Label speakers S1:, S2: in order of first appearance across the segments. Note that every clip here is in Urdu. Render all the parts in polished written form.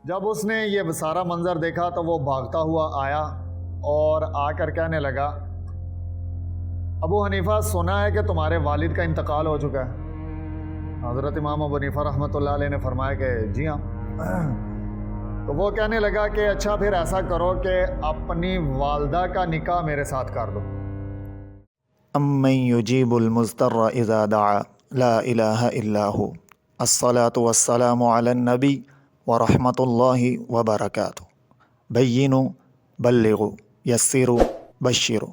S1: جب اس نے یہ سارا منظر دیکھا تو وہ بھاگتا ہوا آیا اور آ کر کہنے لگا، ابو حنیفہ سنا ہے کہ تمہارے والد کا انتقال ہو چکا ہے۔ حضرت امام ابو حنیفہ رحمۃ اللہ علیہ نے فرمایا کہ جی ہاں۔ تو وہ کہنے لگا کہ اچھا پھر ایسا کرو کہ اپنی والدہ کا نکاح میرے ساتھ کر دو۔
S2: امن یجیب المضطر اذا دعا لا الہ الا ہو، الصلاۃ والسلام علی النبی ورحمۃ اللہ وبرکاتہ، بینوا بلغوا یسروا بشروا،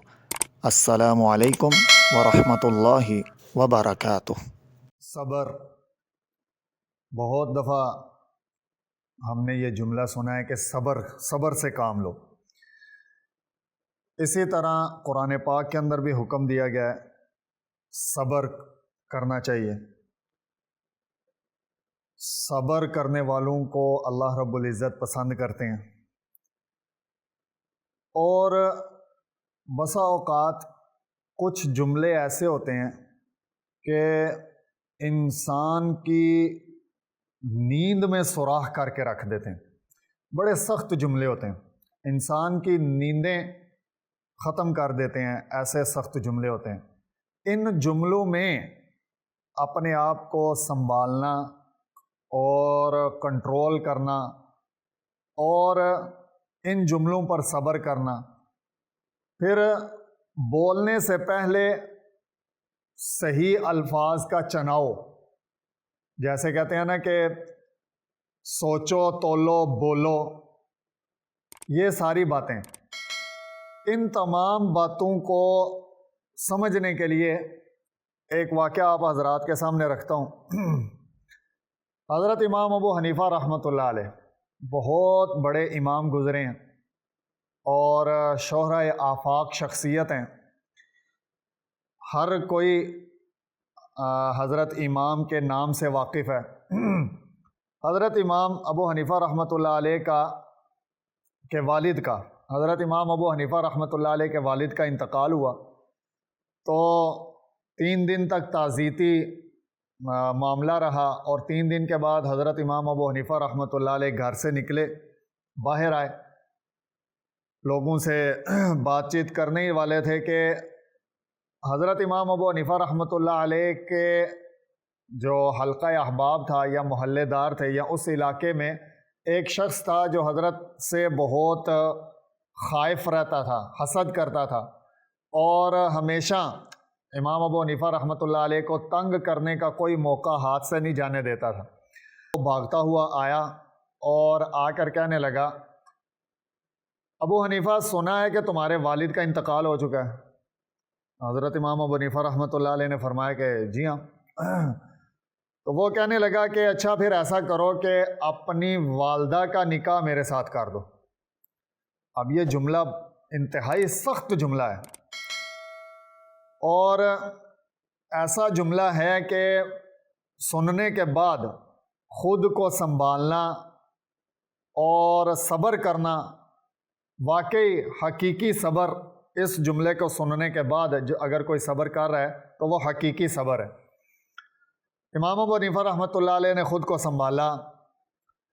S2: السلام علیکم ورحمۃ اللہ وبرکاتہ۔
S1: صبر، بہت دفعہ ہم نے یہ جملہ سنا ہے کہ صبر سے کام لو۔ اسی طرح قرآن پاک کے اندر بھی حکم دیا گیا ہے صبر کرنا چاہیے۔ صبر کرنے والوں کو اللہ رب العزت پسند کرتے ہیں، اور بسا اوقات کچھ جملے ایسے ہوتے ہیں کہ انسان کی نیند میں سوراخ کر کے رکھ دیتے ہیں۔ بڑے سخت جملے ہوتے ہیں، انسان کی نیندیں ختم کر دیتے ہیں، ایسے سخت جملے ہوتے ہیں۔ ان جملوں میں اپنے آپ کو سنبھالنا اور کنٹرول کرنا اور ان جملوں پر صبر کرنا، پھر بولنے سے پہلے صحیح الفاظ کا چناؤ، جیسے کہتے ہیں نا کہ سوچو تولو بولو، یہ ساری باتیں، ان تمام باتوں کو سمجھنے کے لیے ایک واقعہ آپ حضرات کے سامنے رکھتا ہوں۔ حضرت امام ابو حنیفہ رحمۃ اللہ علیہ بہت بڑے امام گزرے ہیں اور شہرۂ آفاق شخصیت ہیں۔ ہر کوئی حضرت امام کے نام سے واقف ہے۔ حضرت امام ابو حنیفہ رحمۃ اللہ علیہ کے والد کا، حضرت امام ابو حنیفہ رحمۃ اللہ علیہ کے والد کا انتقال ہوا تو 3 دن تک تعزیتی معاملہ رہا، اور 3 دن کے بعد حضرت امام ابو حنیفہ رحمۃ اللہ علیہ گھر سے نکلے، باہر آئے، لوگوں سے بات چیت کرنے ہی والے تھے کہ حضرت امام ابو حنیفہ رحمۃ اللہ علیہ کے جو حلقہ احباب تھا یا محلے دار تھے، یا اس علاقے میں ایک شخص تھا جو حضرت سے بہت خائف رہتا تھا، حسد کرتا تھا، اور ہمیشہ امام ابو حنیفہ رحمۃ اللہ علیہ کو تنگ کرنے کا کوئی موقع ہاتھ سے نہیں جانے دیتا تھا۔ وہ بھاگتا ہوا آیا اور آ کر کہنے لگا، ابو حنیفہ سنا ہے کہ تمہارے والد کا انتقال ہو چکا ہے۔ حضرت امام ابو حنیفہ رحمۃ اللہ علیہ نے فرمایا کہ جی ہاں۔ تو وہ کہنے لگا کہ اچھا پھر ایسا کرو کہ اپنی والدہ کا نکاح میرے ساتھ کر دو۔ اب یہ جملہ انتہائی سخت جملہ ہے، اور ایسا جملہ ہے کہ سننے کے بعد خود کو سنبھالنا اور صبر کرنا، واقعی حقیقی صبر، اس جملے کو سننے کے بعد اگر کوئی صبر کر رہا ہے تو وہ حقیقی صبر ہے۔ امام ابو حنیفہ رحمۃ اللہ علیہ نے خود کو سنبھالا۔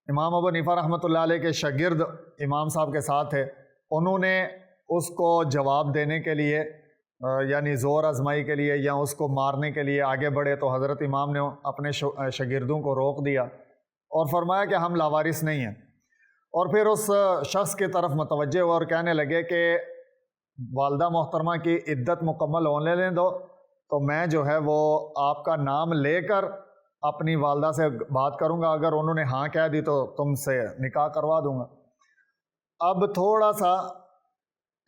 S1: امام ابو حنیفہ رحمۃ اللہ علیہ کے شاگرد امام صاحب کے ساتھ تھے، انہوں نے اس کو جواب دینے کے لیے یعنی زور آزمائی کے لیے یا اس کو مارنے کے لیے آگے بڑھے، تو حضرت امام نے اپنے شاگردوں کو روک دیا اور فرمایا کہ ہم لاوارث نہیں ہیں، اور پھر اس شخص کی طرف متوجہ ہوئے اور کہنے لگے کہ والدہ محترمہ کی عدت مکمل ہونے لیں دو، تو میں جو ہے وہ آپ کا نام لے کر اپنی والدہ سے بات کروں گا، اگر انہوں نے ہاں کہہ دی تو تم سے نکاح کروا دوں گا۔ اب تھوڑا سا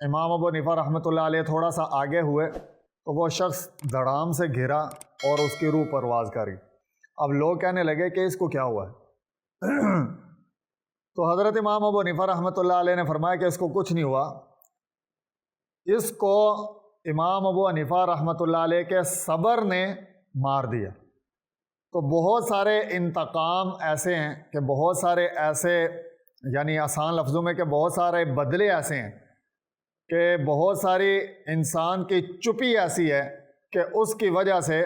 S1: امام ابو حنیفہ رحمۃ اللہ علیہ تھوڑا سا آگے ہوئے تو وہ شخص دھڑام سے گھرا اور اس کی روح پرواز کری۔ اب لوگ کہنے لگے کہ اس کو کیا ہوا ہے؟ تو حضرت امام ابو حنیفہ رحمۃ اللہ علیہ نے فرمایا کہ اس کو کچھ نہیں ہوا، اس کو امام ابو حنیفہ رحمۃ اللہ علیہ کے صبر نے مار دیا۔ تو بہت سارے انتقام ایسے ہیں کہ بہت سارے ایسے، یعنی آسان لفظوں میں کہ بہت سارے بدلے ایسے ہیں کہ بہت ساری انسان کی چپی ایسی ہے کہ اس کی وجہ سے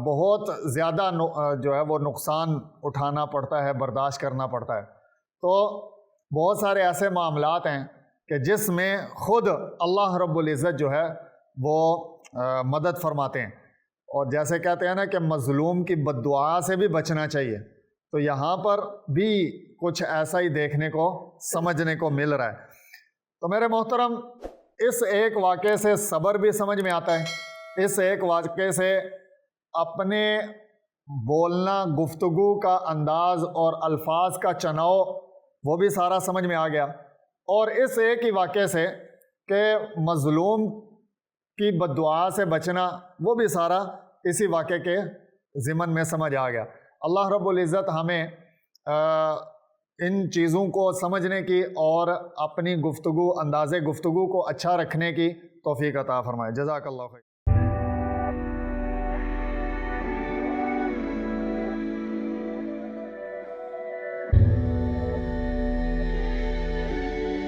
S1: بہت زیادہ جو ہے وہ نقصان اٹھانا پڑتا ہے، برداشت کرنا پڑتا ہے۔ تو بہت سارے ایسے معاملات ہیں کہ جس میں خود اللہ رب العزت جو ہے وہ مدد فرماتے ہیں، اور جیسے کہتے ہیں نا کہ مظلوم کی بد دعا سے بھی بچنا چاہیے، تو یہاں پر بھی کچھ ایسا ہی دیکھنے کو سمجھنے کو مل رہا ہے۔ تو میرے محترم، اس ایک واقعے سے صبر بھی سمجھ میں آتا ہے، اس ایک واقعے سے اپنے بولنا، گفتگو کا انداز اور الفاظ کا چناؤ وہ بھی سارا سمجھ میں آ گیا، اور اس ایک ہی واقعے سے کہ مظلوم کی بد دعا سے بچنا وہ بھی سارا اسی واقعے کے ضمن میں سمجھ آ گیا۔ اللہ رب العزت ہمیں ان چیزوں کو سمجھنے کی اور اپنی گفتگو، انداز گفتگو کو اچھا رکھنے کی توفیق عطا فرمائے۔ جزاک اللہ خیر۔